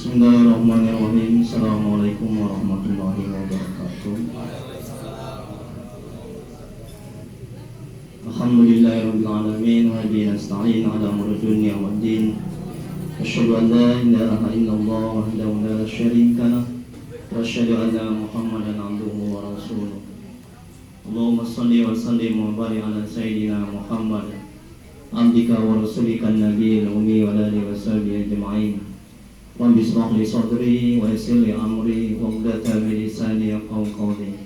Bismillahirrahmanirrahim. Assalamualaikum warahmatullahi wabarakatuh. Alhamdulillahirabbil alamin wa bihi nasta'in 'ala umuri dunya waddin. Asyhadu an la ilaha illallah wahdahu la syarika lah wa asyhadu anna Muhammadan 'abduhu wa rasuluh. Allahumma shalli wa sallim wa barik 'ala sayyidina Muhammad abdika wa rasulika nabiyil ummi wa alihi wa sahbihi ajma'in. Rabbi shrah li sadri wa yassir li amri wahlul 'uqdatam min lisani yafqahu qawli.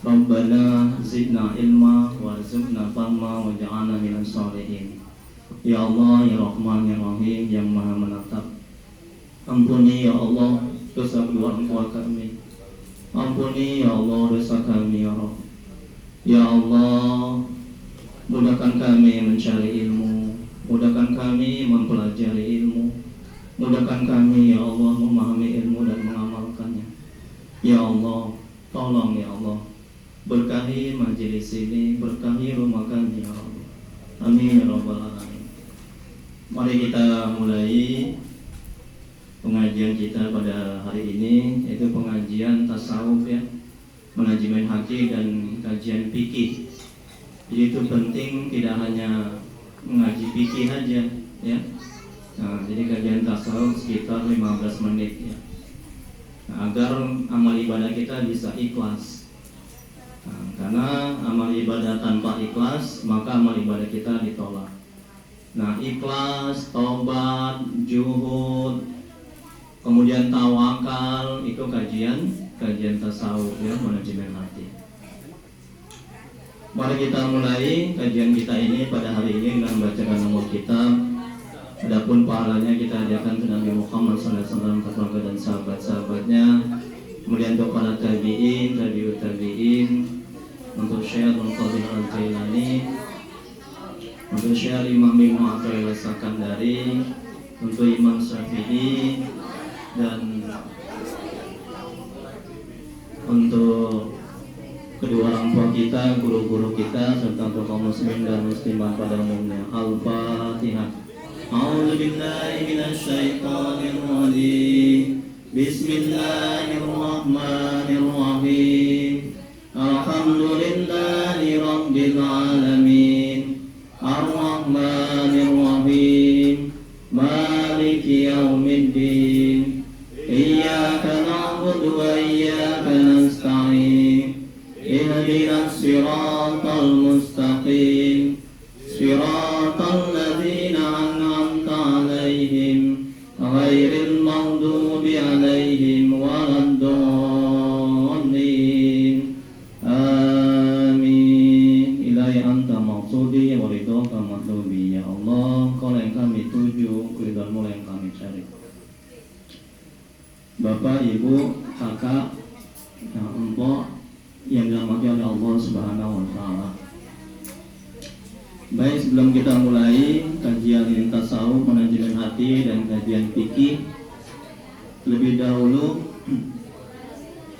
Rabbana zidna ilma warzuqna fahma waj'alna minas sholihin. Ya Allah, ya Rahman, ya Rahim, yang Maha Menatap, ampuni ya Allah dosa kedua orang tua kami. Ampuni ya Allah dosa kami ya Rabb. Ya Allah, mudahkan kami mencari ilmu, mudahkan kami mempelajari ilmu, mudahkan kami ya Allah memahami ilmu dan mengamalkannya. Ya Allah, tolong ya Allah, berkahi majelis ini, berkahi rumah kami ya Allah. Amin ya rabbal alamin. Mari kita mulai pengajian kita pada hari ini, yaitu pengajian tasawuf ya, manajemen hati dan kajian fikih. Jadi itu penting, tidak hanya mengaji fikih aja ya. Nah, jadi kajian tasawuf sekitar 15 menit ya. Nah, agar amal ibadah kita bisa ikhlas. Nah, karena amal ibadah tanpa ikhlas, maka amal ibadah kita ditolak. Nah, ikhlas, tobat, juhud, kemudian tawakal, itu kajian tasawuf ya, manajemen hati. Mari kita mulai kajian kita ini pada hari ini dengan membacakan nomor kitab. Adapun pahalanya kita hadiahkan ke Nabi Muhammad SAW, keluarga dan sahabat-sahabatnya. Kemudian untuk para tabi'in, tabi'ut tabi'in, untuk Syekh Abdul Qadir Al-Jailani, untuk Syekh Imam Ibnu Athaillah Sakandari, untuk Imam Syafi'i, dan untuk kedua orang tua kita, guru-guru kita, serta untuk kaum muslimin dan muslimat pada umumnya. Al-Fatihah. A'udzu billahi minasy syaithanir rajim. Bismillahirrahmanirrahim. Alhamdulillahi rabbil alamin. Ar-Rahmanir Rahim. Maliki yaumiddin. Iyyaka na'budu wa iyyaka nasta'in. Ihdinas siratal mustaqim. Siratal ladzina ghairil maghdubi alaihim waladdallin. Amin. Ilahi anta maqsudi wa ridhaka matlubi. Ya Allah, Kau yang kami tuju, ridhamu yang kami cari. Bapak, Ibu, kakak, empok yang dirahmati oleh Allah Subhanahu wa taala. Baik, sebelum kita mulai kajian tasawuf, manajemen hati dan kajian fikih, lebih dahulu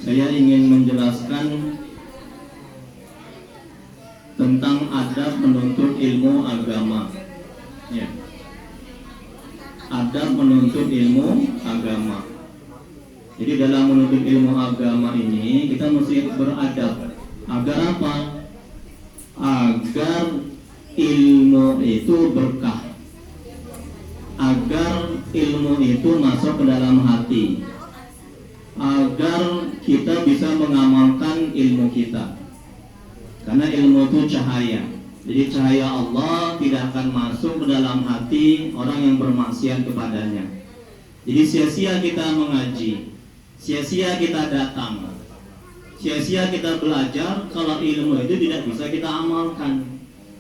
saya ingin menjelaskan tentang adab menuntut ilmu agama. Ya. Adab menuntut ilmu agama. Jadi dalam menuntut ilmu agama ini kita mesti beradab. Agar apa? Agar ilmu itu berkah, agar ilmu itu masuk ke dalam hati, agar kita bisa mengamalkan ilmu kita. Karena ilmu itu cahaya. Jadi cahaya Allah tidak akan masuk ke dalam hati orang yang bermaksiat kepadanya. Jadi sia-sia kita mengaji, sia-sia kita datang, sia-sia kita belajar kalau ilmu itu tidak bisa kita amalkan,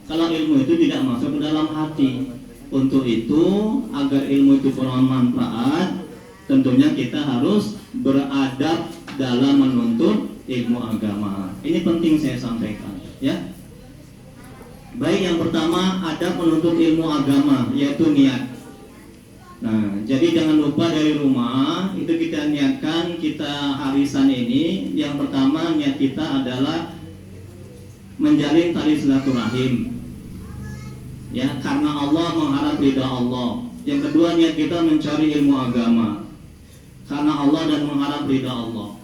kalau ilmu itu tidak masuk ke dalam hati. Untuk itu, agar ilmu itu bermanfaat, tentunya kita harus beradab dalam menuntut ilmu agama. Ini penting saya sampaikan ya. Baik, yang pertama adab menuntut ilmu agama, yaitu niat. Nah, jadi jangan lupa dari rumah itu kita niatkan, kita harisan ini. Yang pertama niat kita adalah menjalin tali silaturahim. Ya, karena Allah, mengharap ridha Allah. Yang kedua niat kita mencari ilmu agama. karena Allah dan mengharap ridha Allah.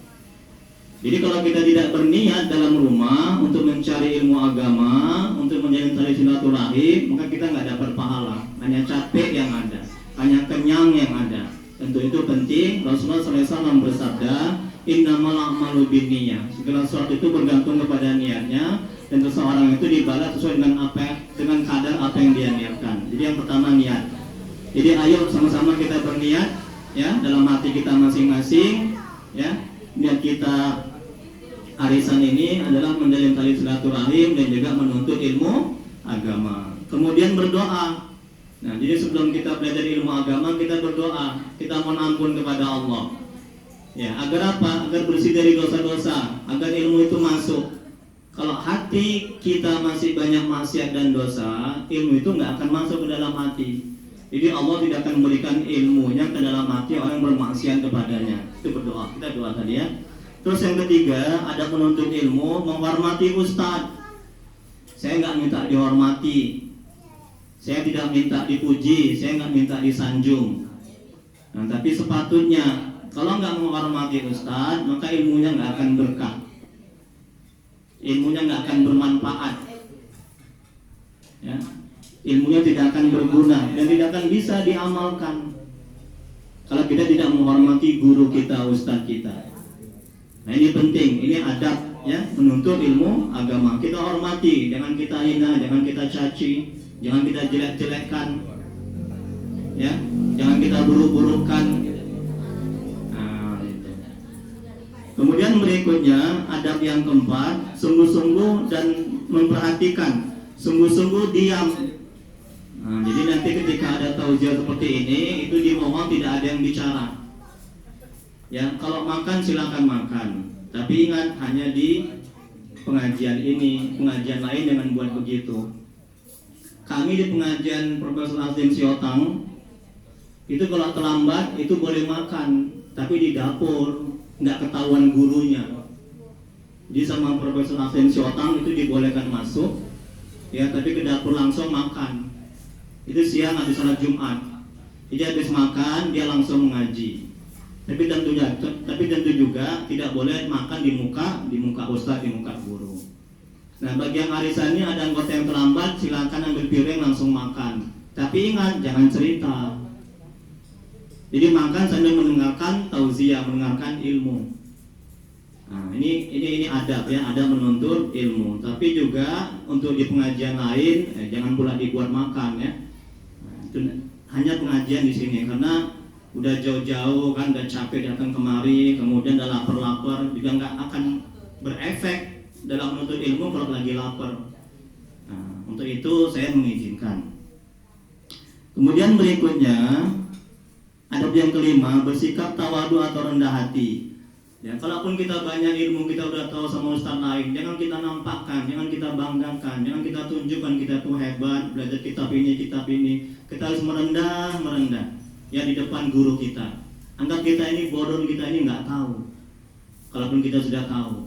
Jadi kalau kita tidak berniat dalam rumah untuk mencari ilmu agama, untuk menjalin tali silaturahim, maka kita nggak dapat pahala, hanya capek yang ada, hanya kenyang yang ada. Tentu itu penting. Rasulullah SAW bersabda, innamal a'malu binniyah. Segala sesuatu itu bergantung kepada niatnya, dan seseorang itu dibalas sesuai dengan kadar apa yang dia niatkan. Jadi yang pertama niat. Jadi ayo sama-sama kita berniat, ya, dalam hati kita masing-masing, ya. Niat kita arisan ini adalah menjalin tali silaturahim dan juga menuntut ilmu agama. Kemudian berdoa. Nah, jadi sebelum kita belajar ilmu agama, kita berdoa, kita mohon ampun kepada Allah. Ya, agar apa? Agar bersih dari dosa-dosa, agar ilmu itu masuk. Kalau hati kita masih banyak maksiat dan dosa, ilmu itu nggak akan masuk ke dalam hati. Jadi Allah tidak akan memberikan ilmunya ke dalam hati orang yang bermaksiat kepadanya. Itu berdoa. Kita doa tadi, ya. Terus yang ketiga, ada menuntut ilmu, menghormati ustadz. Saya nggak minta dihormati, saya tidak minta dipuji, saya nggak minta disanjung. Nah, tapi sepatutnya kalau nggak menghormati ustadz, maka ilmunya nggak akan berkah, ilmunya nggak akan bermanfaat, ya. Ilmunya tidak akan berguna dan tidak akan bisa diamalkan kalau kita tidak menghormati guru kita, ustadz kita. Nah, ini penting, ini adab, ya, menuntut ilmu agama. Kita hormati, jangan kita hina, jangan kita caci, jangan kita jelek-jelekkan, ya, jangan kita buruk-burukkan. Nah, itu. Kemudian berikutnya adab yang keempat, sungguh-sungguh dan memperhatikan, sungguh-sungguh diam. Nah, jadi nanti ketika ada tausiah seperti ini, itu dimohon tidak ada yang bicara. Ya, kalau makan silakan makan, tapi ingat hanya di pengajian ini, pengajian lain jangan buat begitu. Kami di pengajian Profesor Azim Siotang itu kalau terlambat itu boleh makan, tapi di dapur nggak ketahuan gurunya. Jadi sama Profesor Azim Siotang itu dibolehkan masuk, ya, tapi ke dapur langsung makan. Itu siang habis salat Jumat. Jadi habis makan dia langsung mengaji. Tapi tentu juga tidak boleh makan di muka ustaz, di muka guru. Nah, bagi yang arisannya ada anggota yang terlambat, silakan ambil piring langsung makan. Tapi ingat, jangan cerita. Jadi makan sambil mendengarkan tausiah, mendengarkan ilmu. Nah, ini adab, ya, ada menuntut ilmu. Tapi juga untuk di pengajian lain, jangan pula dibuat makan, ya. Nah, itu hanya pengajian di sini karena udah jauh-jauh kan, udah capek datang kemari, kemudian udah lapar-lapar, juga nggak akan berefek dalam menuntut ilmu kalau lagi lapar. Nah, untuk itu saya mengizinkan. Kemudian berikutnya, adab yang kelima, bersikap tawadu atau rendah hati. Ya, kalaupun kita banyak ilmu, kita udah tahu sama ustaz lain, jangan kita nampakkan, jangan kita banggakan, jangan kita tunjukkan kita tuh hebat, belajar kitab ini. Kita harus merendah, ya, di depan guru kita. Anggap kita ini bodoh, kita ini nggak tahu. Kalaupun kita sudah tahu.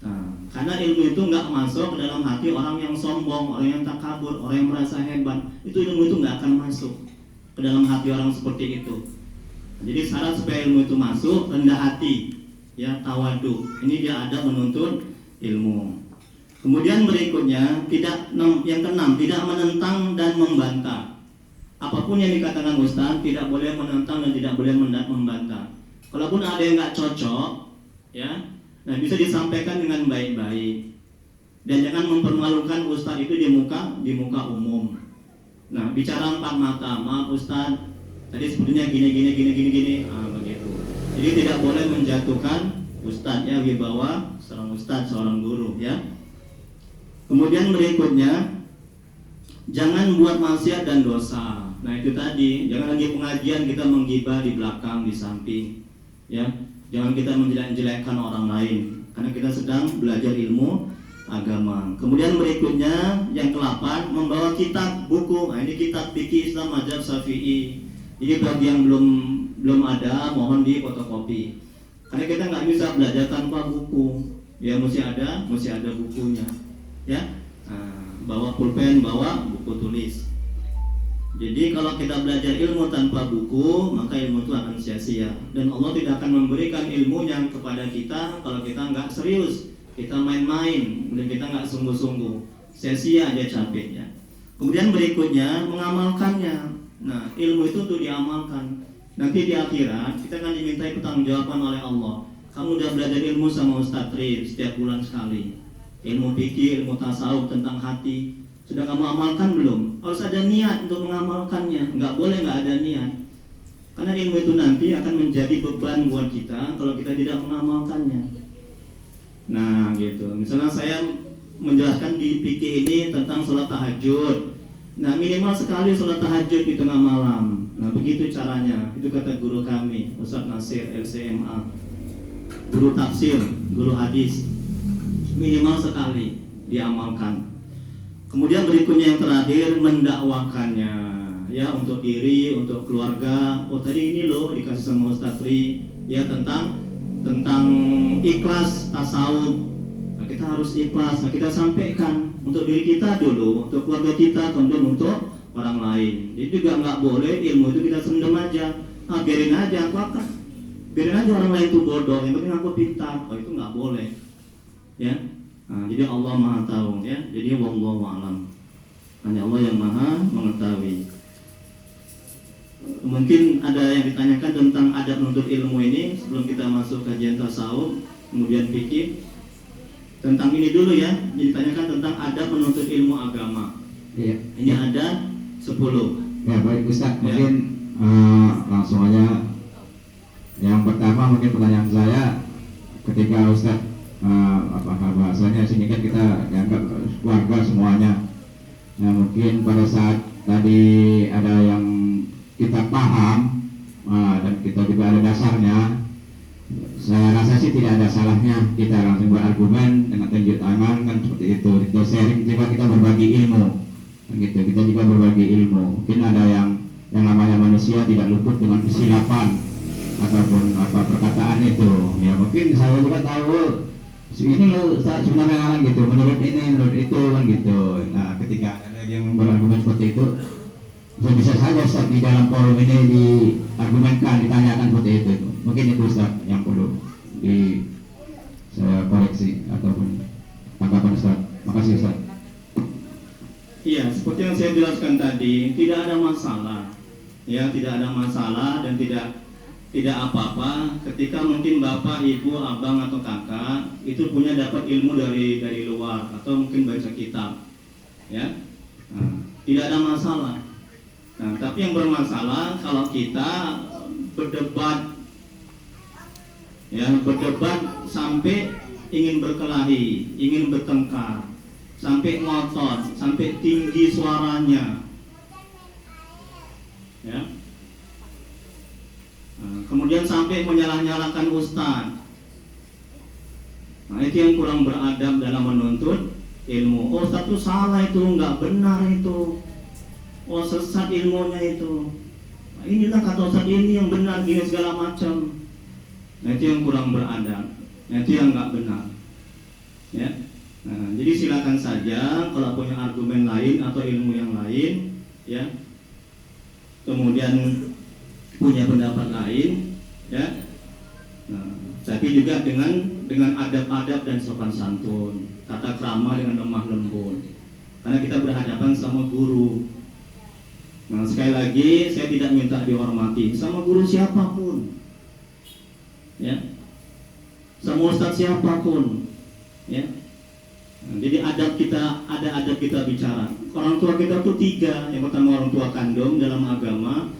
Nah, karena ilmu itu nggak masuk ke dalam hati orang yang sombong, orang yang takabur, orang yang merasa hebat. Itu ilmu itu nggak akan masuk ke dalam hati orang seperti itu. Jadi syarat supaya ilmu itu masuk, rendah hati, ya, tawadu. Ini dia ada menuntut ilmu. Kemudian berikutnya, yang keenam, tidak menentang dan membantah. Apapun yang dikatakan ustaz tidak boleh menentang dan tidak boleh membantah. Kalaupun ada yang nggak cocok, ya, nah bisa disampaikan dengan baik-baik. Dan jangan mempermalukan ustaz itu di muka umum. Nah, bicara empat mata, maaf ustaz, tadi sebenarnya gini, begitu. Jadi tidak boleh menjatuhkan ustaz, ya, wibawa seorang ustaz, seorang guru, ya. Kemudian berikutnya, jangan buat maksiat dan dosa. Nah, itu tadi, jangan lagi pengajian kita menggibah di belakang, di samping, ya. Jangan kita menjelek-jelekkan orang lain, karena kita sedang belajar ilmu agama. Kemudian berikutnya, yang ke-8, membawa kitab, buku. Nah, ini kitab fikih Islam mazhab Syafi'i. Jadi bagi yang belum ada, mohon di fotokopi. Karena kita nggak bisa belajar tanpa buku, ya, mesti ada bukunya, ya. Nah, bawa pulpen, bawa buku tulis. Jadi kalau kita belajar ilmu tanpa buku, maka ilmu itu akan sia-sia. Dan Allah tidak akan memberikan ilmunya kepada kita kalau kita nggak serius, kita main-main, dan kita nggak sungguh-sungguh, sia-sia aja capeknya. Kemudian berikutnya mengamalkannya. Nah, ilmu itu untuk diamalkan. Nanti di akhirat kita akan dimintai pertanggungjawaban oleh Allah. Kamu udah belajar ilmu sama Ustaz Rif setiap bulan sekali. Ilmu fikih, ilmu tasawuf tentang hati. Sudah kamu amalkan belum? Harus ada niat untuk mengamalkannya. Nggak boleh nggak ada niat. Karena ilmu itu nanti akan menjadi beban buat kita kalau kita tidak mengamalkannya. Nah gitu. Misalnya saya menjelaskan di fikih ini tentang sholat tahajud. Nah minimal sekali sholat tahajud di tengah malam. Nah begitu caranya. Itu kata guru kami, Ustaz Nasir LCMA. Guru tafsir, guru hadis. Minimal sekali diamalkan. Kemudian berikutnya yang terakhir mendakwakannya, ya untuk diri, untuk keluarga. Oh tadi ini loh dikasih sama Ustaz Ri, ya tentang ikhlas tasawuf. Nah, kita harus ikhlas. Nah, kita sampaikan untuk diri kita dulu, untuk keluarga kita, kemudian untuk orang lain. Jadi juga nggak boleh ilmu itu kita sendem aja. Biarin aja, biarin aja orang lain itu bodoh. Yang penting aku pintar. Oh itu nggak boleh, ya. Nah, jadi Allah Maha tahu, ya. Jadi wallahu a'lam. Hanya Allah yang Maha mengetahui. Mungkin ada yang ditanyakan tentang adab menuntut ilmu ini sebelum kita masuk kajian tasawuf, kemudian fikih. Tentang ini dulu ya, ditanyakan tentang adab menuntut ilmu agama. Iya. Ini ada 10. Ya baik Ustaz, Ya. mungkin langsung aja. Yang pertama mungkin pertanyaan saya, ketika Ustaz bahasanya sini kan kita dianggap keluarga semuanya. Nah mungkin pada saat tadi ada yang kita paham dan kita juga ada dasarnya, saya rasa sih tidak ada salahnya kita langsung berargumen dengan tunjuk tangan kan seperti itu. Kita sharing juga, kita berbagi ilmu, gitu. Kita juga berbagi ilmu. Mungkin ada yang namanya manusia tidak luput dengan kesilapan ataupun perkataan itu. Ya mungkin saya juga tahu ini lo sebenarnya kan gitu, menurut ini, menurut itu kan gitu. Nah ketika ada yang berargumen seperti itu, bisa saja Ustaz di dalam forum ini diargumenkan, ditanyakan seperti itu. Mungkin itu Ustaz yang perlu saya koreksi ataupun tanggapan Ustaz. Makasih Ustaz. Iya, seperti yang saya jelaskan tadi, tidak ada masalah. Ya, tidak ada masalah dan tidak apa-apa ketika mungkin bapak, ibu, abang atau kakak itu punya dapat ilmu dari luar atau mungkin baca kitab, ya, tidak ada masalah. Nah, tapi yang bermasalah kalau kita berdebat, ya berdebat sampai ingin berkelahi, ingin bertengkar, sampai ngotot, sampai tinggi suaranya, ya. Kemudian sampai menyalah-nyalahkan ustaz. Nah itu yang kurang beradab dalam menuntut ilmu. Oh ustaz itu salah, itu nggak benar itu. Oh sesat ilmunya itu. Nah, inilah kata ustaz ini yang benar, gini segala macam. Nah itu yang kurang beradab. Nah itu yang nggak benar. Ya. Nah, jadi silakan saja kalau punya argumen lain atau ilmu yang lain, ya. Kemudian punya pendapat lain, ya. Nah, tapi juga dengan adab-adab dan sopan santun, tata krama dengan lemah lembut. Karena kita berhadapan sama guru. Nah, sekali lagi saya tidak minta dihormati sama guru siapapun, ya, sama ustadz siapapun, ya. Nah, jadi ada adab kita bicara. Orang tua kita tuh 3. Yang pertama orang tua kandung dalam agama,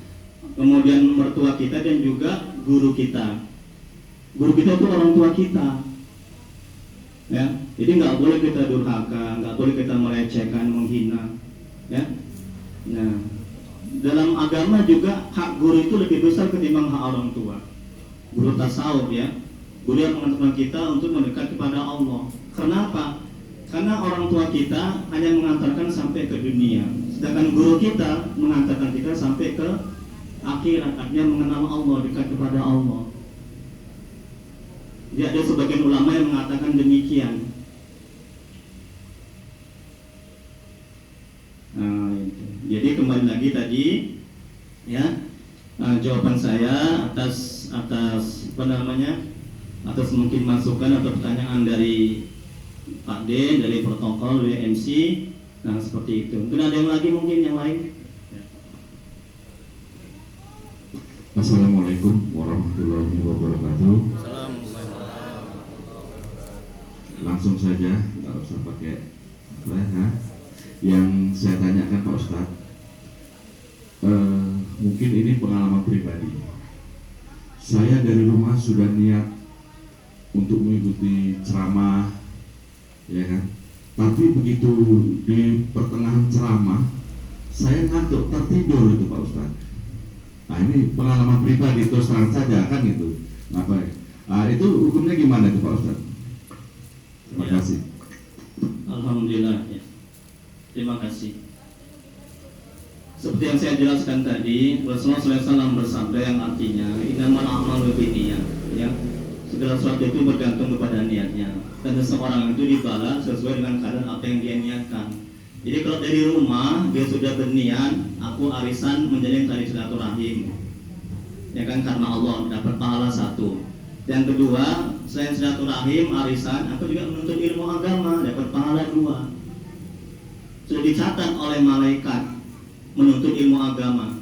kemudian mertua kita dan juga guru kita. Guru kita itu orang tua kita, ya. Jadi nggak boleh kita durhaka, nggak boleh kita melecehkan, menghina, ya. Nah, dalam agama juga hak guru itu lebih besar ketimbang hak orang tua. Guru tasawuf, ya, guru yang mengantarkan kita untuk mendekat kepada Allah. Kenapa? Karena orang tua kita hanya mengantarkan sampai ke dunia, sedangkan guru kita mengantarkan kita sampai ke akhirat, artinya mengenal Allah, dekat kepada Allah. Jadi ada sebagian ulama yang mengatakan demikian. Nah, itu. Jadi kembali lagi tadi ya jawaban saya atas apa namanya, atas mungkin masukan atau pertanyaan dari Pak D, dari protokol, dari MC. Nah seperti itu. Mungkin ada yang lagi, mungkin yang lain. Assalamualaikum warahmatullahi wabarakatuh. Langsung saja, nggak usah pakai yang saya tanyakan Pak Ustadz. Mungkin ini pengalaman pribadi. Saya dari rumah sudah niat untuk mengikuti ceramah, ya kan? Tapi begitu di pertengahan ceramah, saya ngantuk, tertidur itu Pak Ustadz. Nah ini pengalaman pribadi, terus terang saja kan itu. Itu hukumnya gimana itu Pak Ustadz? Terima kasih. Alhamdulillah ya. Terima kasih. Seperti yang saya jelaskan tadi, Rasulullah SAW bersabda yang artinya innamal a'malu binniyat, ya. Segala sesuatu itu bergantung kepada niatnya. Dan seseorang itu dibalas sesuai dengan keadaan apa yang dia niatkan. Jadi kalau dari rumah dia sudah berniat, aku arisan menjalin tali silaturahim, ya kan, karena Allah dapat pahala satu. Yang kedua, selain silaturahim, arisan, aku juga menuntut ilmu agama, dapat pahala dua. Sudah dicatat oleh malaikat menuntut ilmu agama.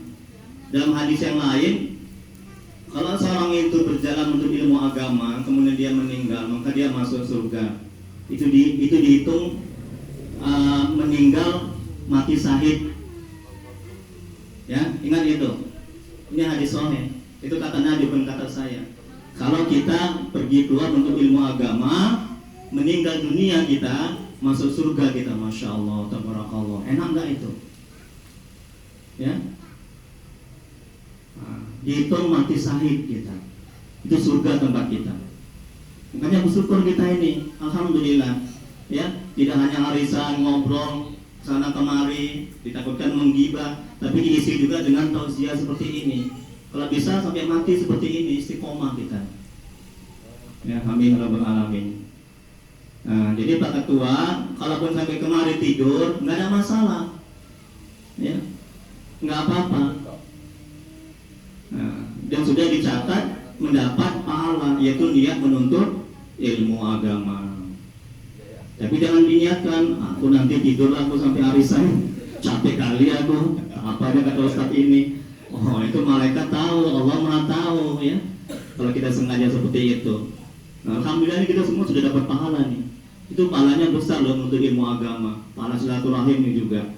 Dalam hadis yang lain, kalau seorang itu berjalan untuk ilmu agama, kemudian dia meninggal, maka dia masuk surga. Itu dihitung meninggal mati syahid. Ya, ingat itu. Ini hadis sahih. Itu kata Nabi, bukan kata saya. Kalau kita pergi keluar untuk ilmu agama, meninggal dunia kita, masuk surga kita, masya Allah, tabarakallah. Enak nggak itu? Ya, dihitung mati syahid kita, itu surga tempat kita. Makanya bersyukur kita ini, alhamdulillah. Ya, tidak hanya arisan, ngobrol sana kemari, ditakutkan menggibah, tapi diisi juga dengan tausiah seperti ini. Kalau bisa sampai mati seperti ini, istiqomah kita. Ya, amin rabbal alamin. Nah, jadi Pak Ketua, kalaupun sampai kemari tidur, nggak ada masalah, ya, nggak apa-apa. Nah, dan sudah dicatat mendapat pahala, yaitu niat menuntut ilmu agama. Tapi jangan diniatkan, aku nanti tidur aku sampai arisan, capek kali aku, apa ada kata Ustaz ini. Oh, itu malaikat tahu, Allah Maha tahu, ya. Kalau kita sengaja seperti itu. Nah, alhamdulillah kita semua sudah dapat pahala nih. Itu pahalanya besar loh untuk ilmu agama, pahala silaturahim ini juga.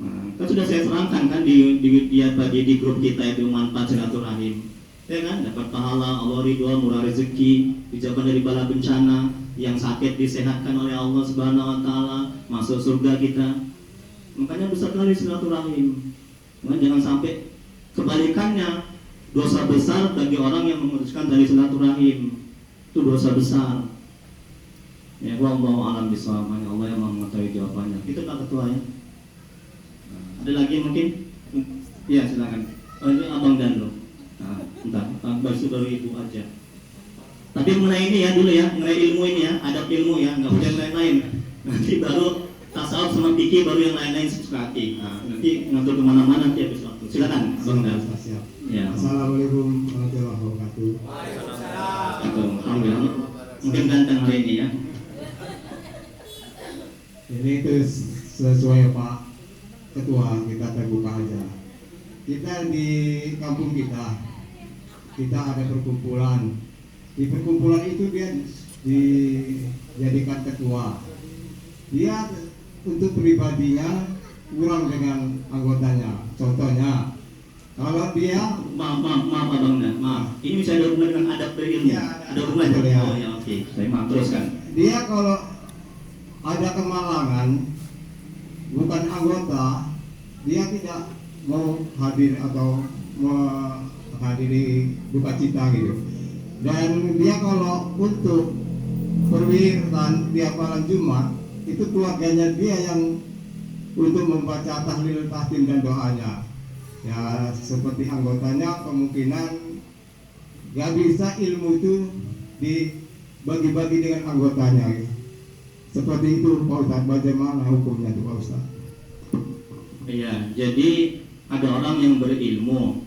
Nah, kan sudah saya serangkan kan di grup kita itu manfaat silaturahim. Ya kan, dapat pahala, Allah ridho, murah rezeki, dijauhkan dari bala bencana, yang sakit disehatkan oleh Allah Subhanahu wa taala, masuk surga kita. Makanya besar sekali silaturahim. Nah, jangan sampai kebalikannya, dosa besar bagi orang yang memutuskan dari silaturahim. Itu dosa besar. Ya, wallahu a'lam bishawab. Allah yang mengetahui jawabannya. Itu Pak Ketua ya. Ada lagi mungkin? Ya, silakan. Ini Abang Dando. Nah, entah, baru ibu aja. Tapi mengenai ini ya dulu ya, mengenai ilmu ini ya, adab ilmu ya, nggak boleh lain-lain. Nanti baru tasawuf sama fikih, baru yang lain-lain sekali. Nah, nanti ngatur kemana-mana nanti habis waktu. Silakan, Abang Dando. Ya. Assalamualaikum warahmatullahi wabarakatuh. Alhamdulillah. Mungkin ganteng hari ini ya. Ini itu sesuai Pak Ketua, kita terbuka aja. Kita di kampung kita ada perkumpulan. Di perkumpulan itu dia dijadikan ketua. Dia untuk pribadinya kurang dengan anggotanya. Contohnya, kalau dia maaf Abang Dan, maaf. Ini bisa ada hubungan dengan adab berilmu. Ya, ada hubungan ya. Oh ya, oke. Saya maaf teruskan. Dia kalau ada kemalangan bukan anggota, dia tidak mau hadir atau menghadiri duka cita gitu. Dan dia kalau untuk perwiritan tiap malam Jumat, itu keluarganya dia yang untuk membaca tahlil, tahtim dan doanya. Ya seperti anggotanya kemungkinan gak bisa ilmu itu dibagi-bagi dengan anggotanya gitu. Seperti itu Pak Ustadz, bagaimana hukumnya itu Pak Ustadz? Iya, jadi ada orang yang berilmu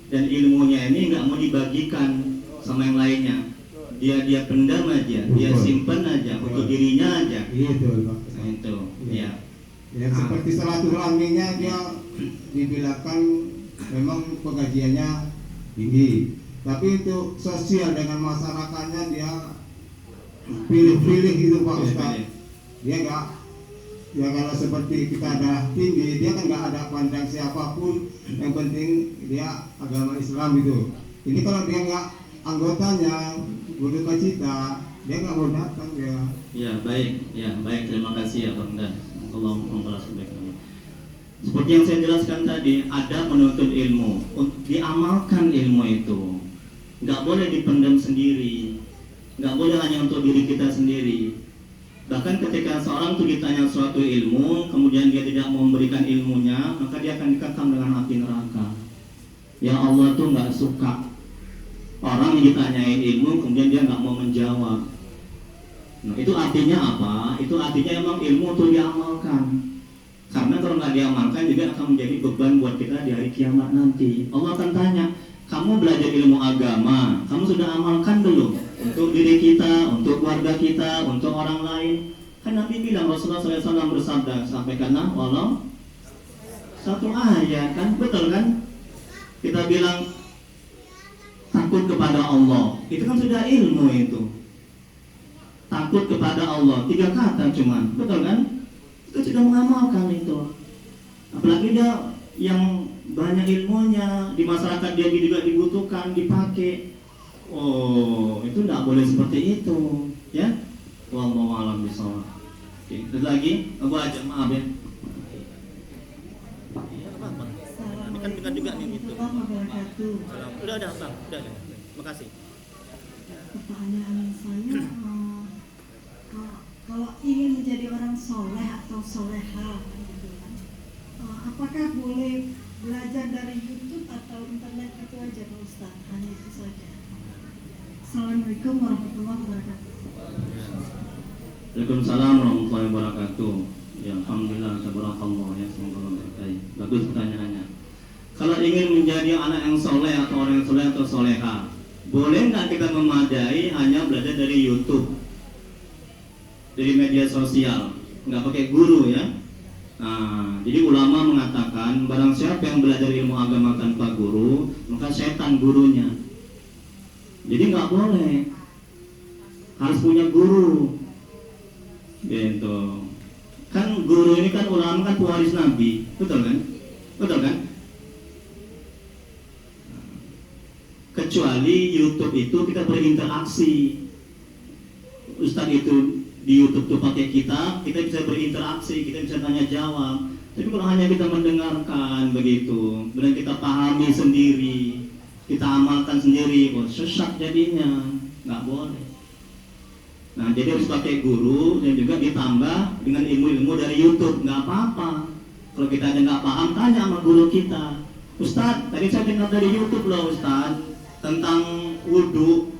dan ilmunya ini nggak mau dibagikan sama yang lainnya. Dia pendam aja, dia simpen aja untuk dirinya aja. Itu Pak. Nah, itu, ya. Ya seperti silaturahminya dia dibilangkan memang pengajiannya tinggi, tapi untuk sosial dengan masyarakatnya dia pilih-pilih gitu Pak Ustaz. Dia nggak, ya kalau seperti kita ada tinggi, dia kan nggak ada pandang siapapun, yang penting dia agama Islam gitu. Ini kalau dia nggak anggotanya berduka cita, dia nggak mau datang dia. Ya baik, terima kasih ya Bang Dan. Allah membalas kebaikannya. Seperti yang saya jelaskan tadi, ada penuntut ilmu, untuk diamalkan ilmu itu, nggak boleh dipendam sendiri, nggak boleh hanya untuk diri kita sendiri. Bahkan ketika seorang itu ditanya suatu ilmu, kemudian dia tidak mau memberikan ilmunya, maka dia akan dikekang dengan api neraka. Ya Allah tuh nggak suka orang yang ditanyain ilmu, kemudian dia nggak mau menjawab. Nah, itu artinya apa? Itu artinya emang ilmu untuk diamalkan. Karena kalau nggak diamalkan juga akan menjadi beban buat kita di hari kiamat nanti. Allah akan tanya, kamu belajar ilmu agama, kamu sudah amalkan belum? Untuk diri kita, untuk keluarga kita, untuk orang lain. Kan Nabi bilang, Rasulullah SAW bersabda, sampaikanlah walau satu ayat, kan? Betul kan? Kita bilang takut kepada Allah, itu kan sudah ilmu itu. Takut kepada Allah, 3 kata cuman, betul kan? Itu sudah mengamalkan itu. Apalagi dia yang banyak ilmunya, di masyarakat dia juga dibutuhkan, dipakai. Oh, itu tidak boleh seperti itu, ya? Wallahu a'lam bishawab. Oke, terus lagi, aku ajak maaf ya. Iya, apa-apa. Ini kan dekat juga nih gitu. Udah, Bang. Udah. Makasih. Pertanyaan saya, kalau ingin menjadi orang soleh atau soleha, gitu kan, apakah boleh belajar dari YouTube atau internet itu aja Pak Ustaz? Hanya itu saja. Assalamualaikum warahmatullahi wabarakatuh. Waalaikumsalam warahmatullahi wabarakatuh. Ya, alhamdulillah, tabarakallah ya, semoga Allah berkahi. Bagus pertanyaannya. Kalau ingin menjadi anak yang soleh atau orang yang soleh atau soleha, boleh nggak kita memadai hanya belajar dari YouTube, dari media sosial, nggak pakai guru ya? Nah, jadi ulama mengatakan barang siapa yang belajar ilmu agama tanpa guru, maka setan gurunya. Jadi nggak boleh, harus punya guru. Gitu. Kan guru ini kan ulama kan pewaris Nabi, betul kan? Betul kan? Kecuali YouTube itu kita berinteraksi. Ustadz itu di YouTube tuh pakai kita bisa berinteraksi, kita bisa tanya jawab. Tapi kalau hanya kita mendengarkan begitu, kemudian kita pahami sendiri, kita amalkan sendiri, sesat jadinya, nggak boleh. Nah, jadi harus pakai guru dan juga ditambah dengan ilmu-ilmu dari YouTube, nggak apa-apa. Kalau kita aja nggak paham, tanya sama guru kita. Ustadz, tadi saya dengar dari YouTube loh Ustadz tentang wudhu,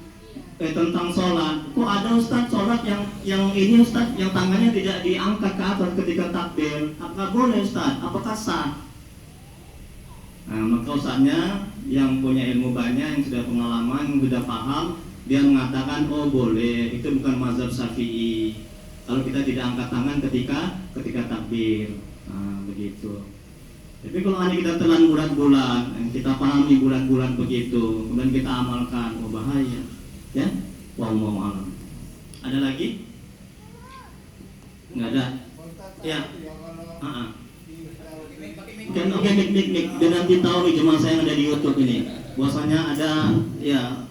tentang sholat. Kok ada Ustadz sholat yang ini Ustadz, yang tangannya tidak diangkat ke atas ketika takbir? Apa boleh Ustadz? Apakah sah? Nah, maka Ustadznya yang punya ilmu banyak, yang sudah pengalaman, yang sudah paham, dia mengatakan oh boleh, itu bukan mazhab Syafi'i. Kalau kita tidak angkat tangan ketika takbir, nah begitu. Tapi kalau hanya kita telan bulan-bulan, kita pahami bulan-bulan begitu, kemudian kita amalkan, oh bahaya, ya. Wallahu a'lam. Ada lagi? Nggak ada. Ya. Oke, mik. Dan nanti tahu nih jemaah saya yang ada di YouTube ini, bahwasanya ada ya.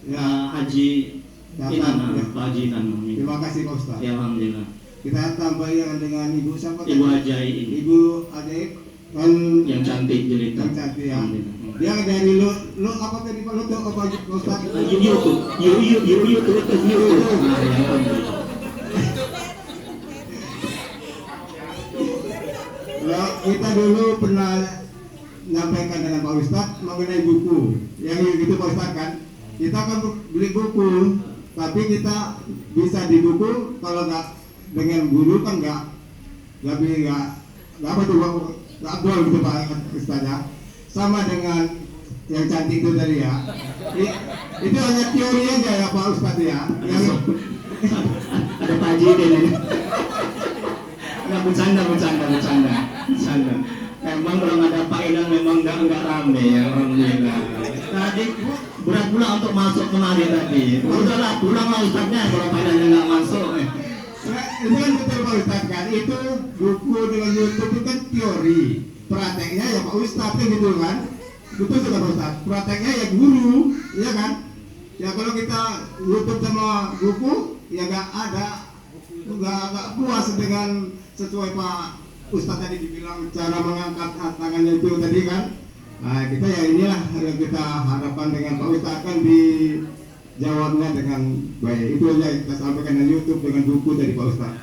Haji Inan, Pak Haji Inan. Terima kasih Pak Ustaz. Ya, alhamdulillah. Kita tambah yang dengan Ibu siapa? Ibu Ajaib ini. Ibu Ajaib kan yang cantik jelita. Yang cantik ya. Dia dari lu apa tadi Pak? Lu tuh apa Ustaz? YouTube. Nah, kita dulu pernah menyampaikan dengan Pak Ustaz mengenai buku. Yang gitu Pak Ustaz kan? Kita kan beli buku, tapi kita bisa di buku kalau nggak dengan guru kan nggak apa tuh abdol gitu Pak Ustaz ya. Sama dengan yang cantik itu tadi ya. Itu hanya teori aja ya Pak Ustaz ya. Yang Ada Pak Haji deh ini. Nggak bercanda. Memang kalau nggak ada Pak Idan memang nggak rame ya, alhamdulillah. Tadi berat pula untuk masuk kemari tadi. Udahlah pulang lah Ustaznya kalau Pak Idan nggak masuk. itu kan betul Pak Ustaz kan. Itu buku dengan YouTube itu kan teori. Prakteknya ya Pak Ustaz kan gitu kan. Betul sudah Pak Ustaz. Prakteknya ya guru, ya kan. Ya kalau kita YouTube sama buku ya nggak puas dengan sesuai Pak Ustaz tadi dibilang cara mengangkat tangannya itu tadi kan. Nah kita ya inilah yang kita harapkan dengan Pak Ustaz kan dijawabnya dengan baik. Itu aja yang kita sampaikan dengan YouTube dengan buku dari Pak Ustaz.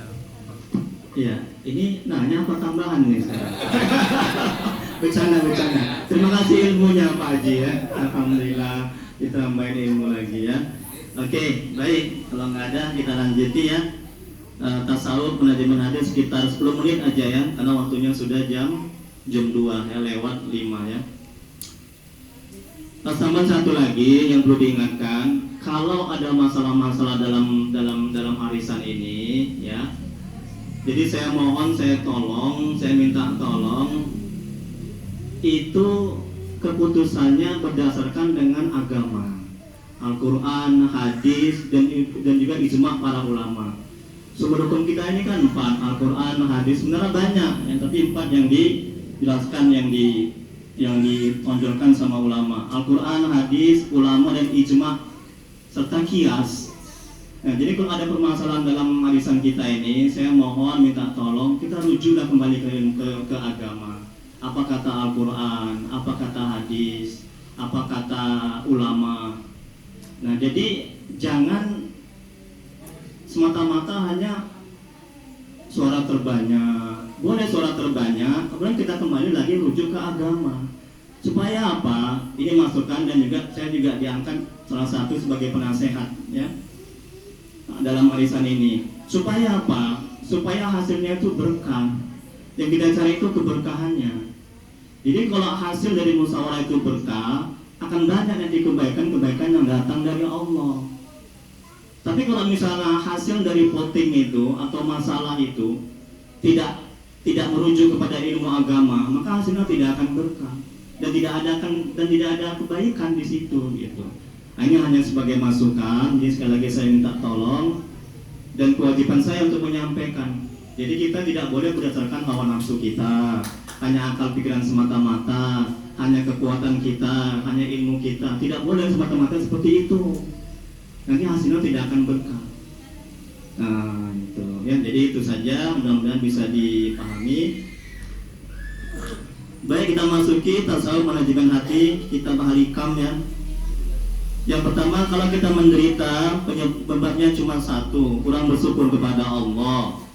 Iya, ini nanya apa tambahan nih sekarang? Bercanda. Terima kasih ilmunya Pak Haji ya. Alhamdulillah kita tambahin ilmu lagi ya. Oke, baik. Kalau nggak ada kita lanjuti ya. Tasawuf penajaman hadis sekitar 10 menit aja ya, karena waktunya sudah jam 2 ya, lewat 5 ya. Tambahan satu lagi yang perlu diingatkan, kalau ada masalah-masalah dalam arisan ini ya. Jadi saya minta tolong itu keputusannya berdasarkan dengan agama, Al-Quran, hadis dan juga ijma para ulama. Sumber hukum kita ini kan 4, Al-Quran, hadis, sebenarnya banyak ya, tapi 4 yang dijelaskan, yang ditonjolkan sama ulama. Al-Quran, hadis, ulama dan ijma serta kias. Nah, jadi kalau ada permasalahan dalam arisan kita ini, saya mohon minta tolong kita rujuklah kembali ke agama. Apa kata Al-Quran, apa kata hadis, apa kata ulama. Nah, jadi jangan semata-mata hanya suara terbanyak. Boleh suara terbanyak, kemudian kita kembali lagi rujuk ke agama. Supaya apa? Ini masukan dan juga saya juga diangkat salah satu sebagai penasehat ya dalam arisan ini. Supaya apa? Supaya hasilnya itu berkah. Yang kita cari itu keberkahannya. Jadi kalau hasil dari musyawarah itu berkah, akan banyak nanti kebaikan yang datang dari Allah. Tapi kalau misalnya hasil dari voting itu atau masalah itu tidak merujuk kepada ilmu agama, maka hasilnya tidak akan berkah dan tidak ada kebaikan di situ gitu. Nah, ini hanya sebagai masukan. Jadi sekali lagi saya minta tolong dan kewajiban saya untuk menyampaikan. Jadi kita tidak boleh berdasarkan hawa nafsu kita, hanya akal pikiran semata-mata, hanya kekuatan kita, hanya ilmu kita. Tidak boleh semata-mata seperti itu. Nanti hasilnya tidak akan berkah. Nah itu ya, jadi itu saja, mudah-mudahan bisa dipahami. Baik, kita masuki tasawuf manajemen hati, kita bahalikam ya. Yang pertama, kalau kita menderita, penyebabnya cuma satu, kurang bersyukur kepada Allah.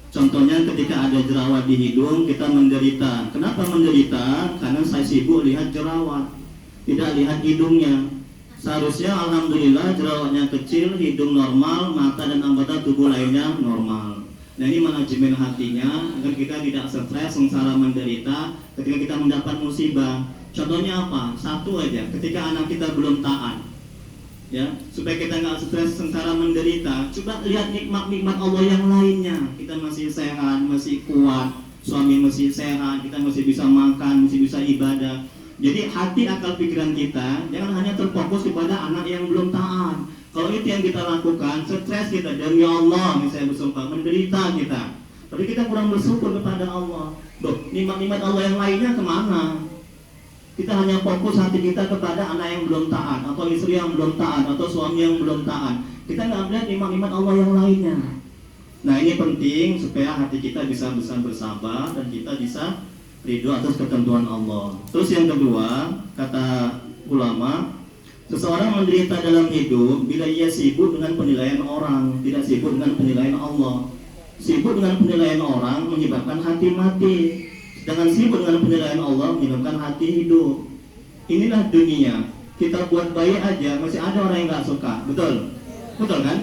Contohnya ketika ada jerawat di hidung, kita menderita. Kenapa menderita? Karena saya sibuk lihat jerawat, tidak lihat hidungnya. Seharusnya alhamdulillah jerawatnya kecil, hidung normal, mata dan anggota tubuh lainnya normal. Nah ini manajemen hatinya agar kita tidak stres, sengsara, menderita ketika kita mendapat musibah. Contohnya apa? Satu aja, ketika anak kita belum taat, ya, supaya kita nggak stres, sengsara, menderita, coba lihat nikmat-nikmat Allah yang lainnya. Kita masih sehat, masih kuat, suami masih sehat, kita masih bisa makan, masih bisa ibadah. Jadi hati, akal, pikiran kita jangan hanya terfokus kepada anak yang belum taat. Kalau itu yang kita lakukan, stres kita, demi Allah misalnya bersumpah, menderita kita. Tapi kita kurang bersyukur kepada Allah. Loh, nikmat-nikmat Allah yang lainnya kemana? Kita hanya fokus hati kita kepada anak yang belum taat, atau istri yang belum taat, atau suami yang belum taat. Kita nggak melihat nikmat-nikmat Allah yang lainnya. Nah ini penting supaya hati kita bisa bersabar dan kita bisa ridho atas ketentuan Allah. Terus yang kedua, kata ulama, seseorang menderita dalam hidup bila ia sibuk dengan penilaian orang, tidak sibuk dengan penilaian Allah. Sibuk dengan penilaian orang menyebabkan hati mati, sedangkan sibuk dengan penilaian Allah menyebabkan hati hidup. Inilah dunia. Kita buat baik aja masih ada orang yang nggak suka, betul? Betul kan?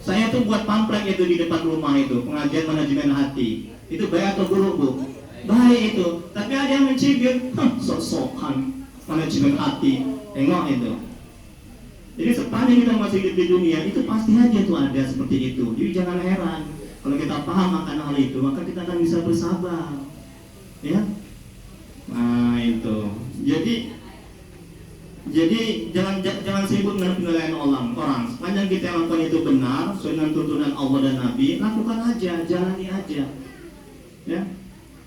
Saya tuh buat pamflet itu di depan rumah itu, pengajian manajemen hati. Itu baik atau buruk, Bu? baik itu. Tapi ada yang mencibir, sok-sokan, mana cibir hati, tengok itu. Jadi sepanjang kita masih hidup di dunia, itu pasti aja tuh ada seperti itu. Jadi jangan heran, kalau kita paham akan hal itu, maka kita akan bisa bersabar, ya. Nah itu. Jadi jangan sibuk dengan penilaian orang. Sepanjang kita lakukan itu benar, sesuai dengan tuntunan Allah dan Nabi, lakukan aja, jalani aja, ya.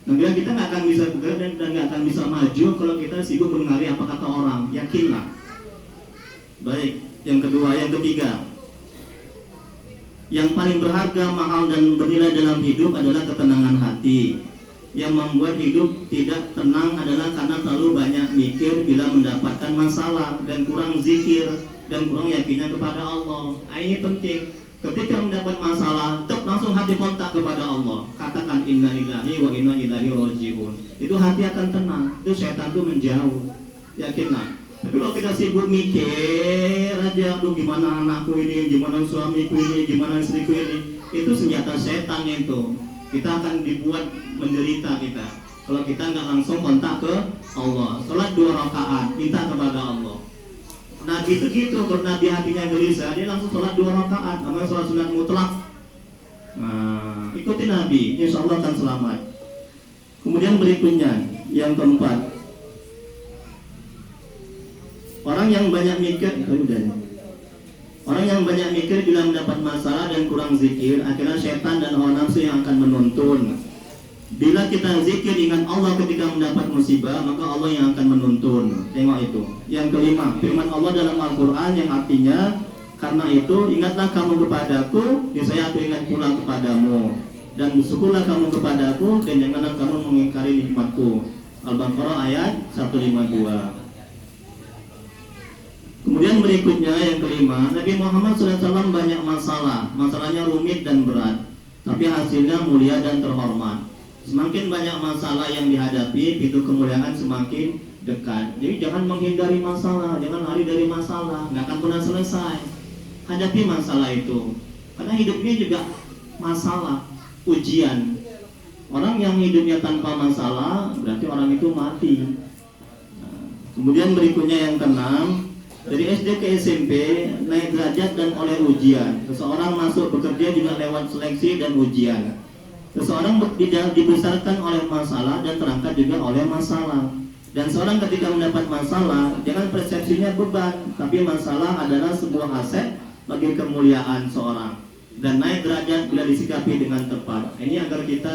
Kemudian kita nggak akan bisa bergerak dan nggak akan bisa maju kalau kita sibuk mendengar apa kata orang. Yakinlah. Baik, yang kedua, yang ketiga, yang paling berharga, mahal dan bernilai dalam hidup adalah ketenangan hati. Yang membuat hidup tidak tenang adalah karena terlalu banyak mikir bila mendapatkan masalah dan kurang zikir dan kurang yakinnya kepada Allah. Ini penting. Ketika mendapat masalah, langsung hati kontak kepada Allah. Katakan inna lillahi wa inna ilaihi raji'un. Itu hati akan tenang. Itu setan itu menjauh. Yakinlah. Tapi kalau kita sibuk mikir aja, aduh gimana anakku ini, gimana suamiku ini, gimana istriku ini, itu senjata setan itu. Kita akan dibuat menderita kita. Kalau kita nggak langsung kontak ke Allah. Sholat 2 rakaat, minta kepada Allah. Nabi itu gitu, kalau Nabi hatinya gelisah, dia langsung sholat 2 rakaat, namanya sholat sunat mutlak. Nah, ikuti Nabi, insya Allah akan selamat. Kemudian berikutnya, yang keempat, orang yang banyak mikir, orang yang banyak mikir bila mendapat masalah dan kurang zikir, akhirnya setan dan hawa nafsu yang akan menuntun. Bila kita zikir ingat Allah ketika mendapat musibah, maka Allah yang akan menuntun. Tengok itu. Yang kelima, firman Allah dalam Al-Quran yang artinya, karena itu ingatlah kamu kepadaku, niscaya aku ingat pula kepadamu, dan bersyukurlah kamu kepadaku, dan janganlah kamu mengingkari nikmatku. Al-Baqarah ayat 152. Kemudian berikutnya yang kelima, Nabi Muhammad SAW banyak masalah. Masalahnya rumit dan berat, tapi hasilnya mulia dan terhormat. Semakin banyak masalah yang dihadapi, pintu kemuliaan semakin dekat. Jadi jangan menghindari masalah, jangan lari dari masalah, nggak akan pernah selesai. Hadapi masalah itu, karena hidupnya juga masalah, ujian. Orang yang hidupnya tanpa masalah, berarti orang itu mati. Nah, kemudian berikutnya yang keenam, dari SD ke SMP naik derajat dan oleh ujian. Seseorang masuk bekerja juga lewat seleksi dan ujian. Seseorang dibesarkan oleh masalah dan terangkat juga oleh masalah. Dan seorang ketika mendapat masalah, jangan persepsinya beban, tapi masalah adalah sebuah aset bagi kemuliaan seorang. Dan naik derajat bila disikapi dengan tepat. Ini agar kita